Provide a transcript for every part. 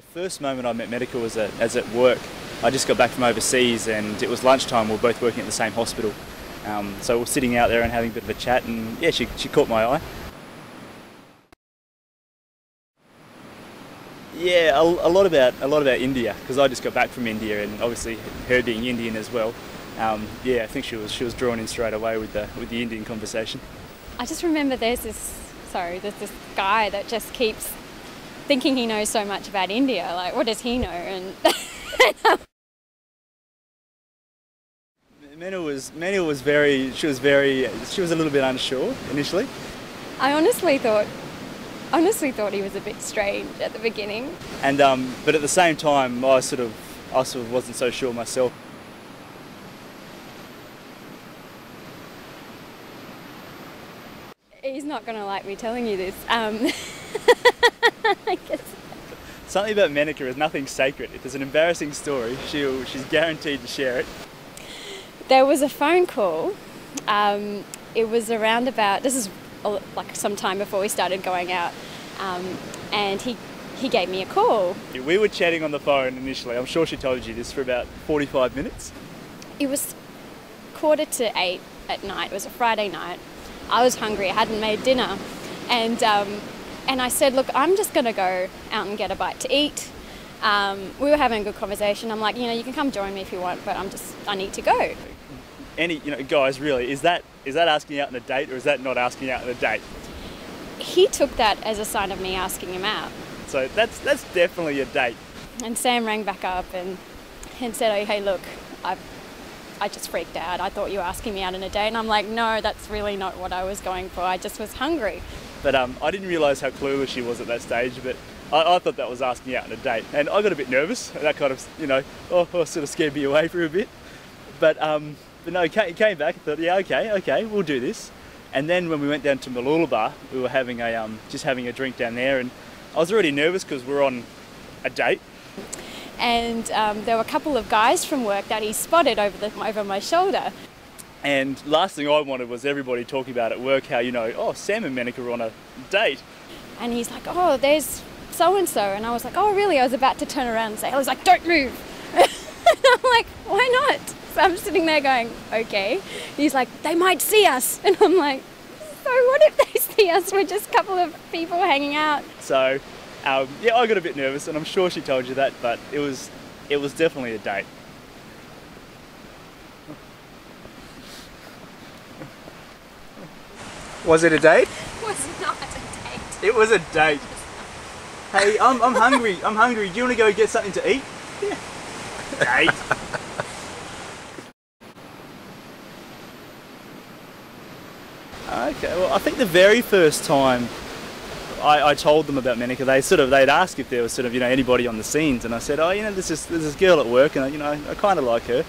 The first moment I met Mennaka was as at work. I just got back from overseas and it was lunchtime. We were both working at the same hospital. So we were sitting out there and having a bit of a chat, and yeah, she caught my eye. Yeah, a lot about India, because I just got back from India, and obviously her being Indian as well. Yeah, I think she was drawn in straight away with the Indian conversation. I just remember there's this guy that just keeps thinking he knows so much about India. Like, what does he know? And Mennaka was she was a little bit unsure initially. I honestly thought he was a bit strange at the beginning. And but at the same time, I sort of wasn't so sure myself. He's not going to like me telling you this. I guess. Something about Mennaka is nothing sacred. If there's an embarrassing story, she's guaranteed to share it. There was a phone call. It was around about, this is like some time before we started going out, and he gave me a call. We were chatting on the phone initially. I'm sure she told you this, for about 45 minutes. It was 7:45 at night. It was a Friday night. I was hungry. I hadn't made dinner, and I said, look, I'm just going to go out and get a bite to eat. We were having a good conversation. I'm like, you can come join me if you want, but I need to go. Guys, really, is that asking out on a date, or is that not asking out on a date? He took that as a sign of me asking him out. So that's definitely a date. And Sam rang back up and said, oh, hey, look, I just freaked out. I thought you were asking me out on a date. And I'm like, no, that's really not what I was going for. I just was hungry. But I didn't realise how clueless she was at that stage, but I thought that was asking out on a date. And I got a bit nervous. That kind of, sort of scared me away for a bit. But no, he came back and thought, yeah, okay, we'll do this. And then when we went down to Mooloolaba, we were having just having a drink down there, and I was already nervous because we're on a date. And there were a couple of guys from work that he spotted over my shoulder. And last thing I wanted was everybody talking about at work how, oh, Sam and Mennaka are on a date. And he's like, oh, there's so-and-so. And I was like, oh, really? I was about to turn around and say, I was like, don't move. And I'm like, why not? So I'm sitting there going, okay. He's like, they might see us. And I'm like, so what if they see us? We're just a couple of people hanging out. So, yeah, I got a bit nervous, and I'm sure she told you that, but it was definitely a date. Was it a date? It was not a date. It was a date. Hey, I'm hungry. I'm hungry. Do you want to go get something to eat? Yeah. Date. Okay, well, I think the very first time I told them about Mennaka, they'd asked if there was anybody on the scenes, and I said, oh, there's this girl at work, and I kind of like her.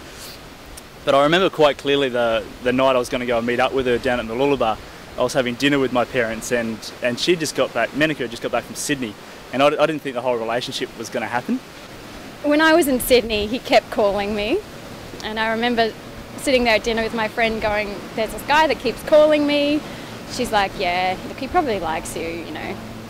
But I remember quite clearly the night I was going to go and meet up with her down at Mooloolaba. I was having dinner with my parents, and she just got back. Mennaka just got back from Sydney, and I didn't think the whole relationship was going to happen. When I was in Sydney, he kept calling me, and I remember sitting there at dinner with my friend going, there's this guy that keeps calling me. She's like, yeah, look, he probably likes you,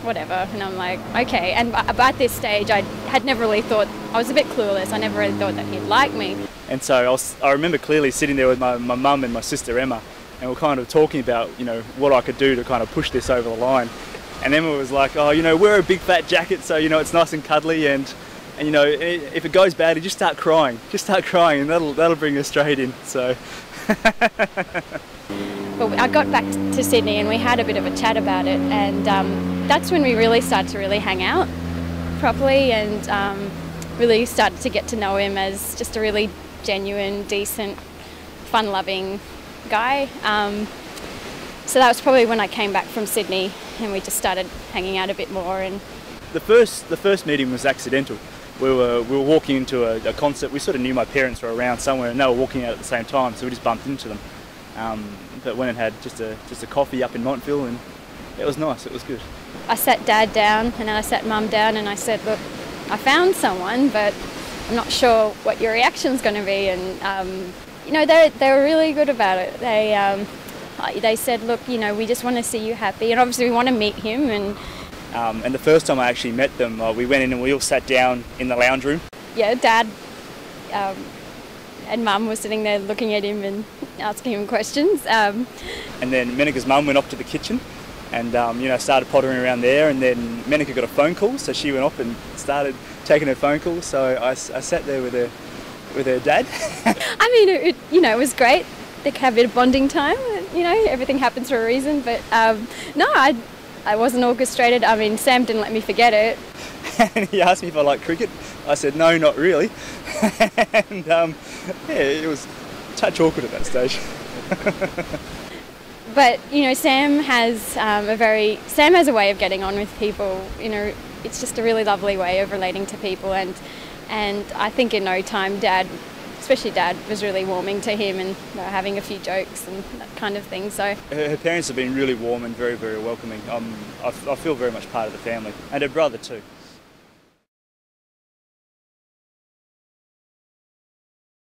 whatever. And I'm like, okay. And at this stage, I had never really thought, I was a bit clueless. I never really thought that he'd like me. And so I remember clearly sitting there with my mum and my sister Emma, and we're kind of talking about, what I could do to kind of push this over the line. And Emma was like, oh, wear a big fat jacket so, it's nice and cuddly, and if it goes badly, just start crying, and that'll bring us straight in. So. But I got back to Sydney and we had a bit of a chat about it, and that's when we really started to really hang out properly, and really started to get to know him as just a really genuine, decent, fun-loving guy. So that was probably when I came back from Sydney and we just started hanging out a bit more. And the first meeting was accidental. We were walking into a concert. We sort of knew my parents were around somewhere, and they were walking out at the same time, so we just bumped into them. But went and had just a coffee up in Montville, and it was nice. It was good. I sat Dad down, and then I sat Mum down, and I said, look, I found someone, but I'm not sure what your reaction's going to be. And they were really good about it. They said, look, we just want to see you happy, and obviously we want to meet him, and And the first time I actually met them, we went in and we all sat down in the lounge room. Yeah, Dad and Mum were sitting there looking at him and asking him questions. And then Mennaka's mum went off to the kitchen and started pottering around there, and then Mennaka got a phone call, so she went off and started taking her phone calls. So I sat there with her dad. I mean, it was great. They could have a bit of bonding time. Everything happens for a reason. But no, I wasn't orchestrated. I mean, Sam didn't let me forget it. And he asked me if I like cricket. I said no, not really. And it was a touch awkward at that stage. But Sam has a way of getting on with people. It's just a really lovely way of relating to people, and I think in no time, especially Dad, was really warming to him and having a few jokes and that kind of thing. So her parents have been really warm and very, very welcoming. I feel very much part of the family, and her brother too.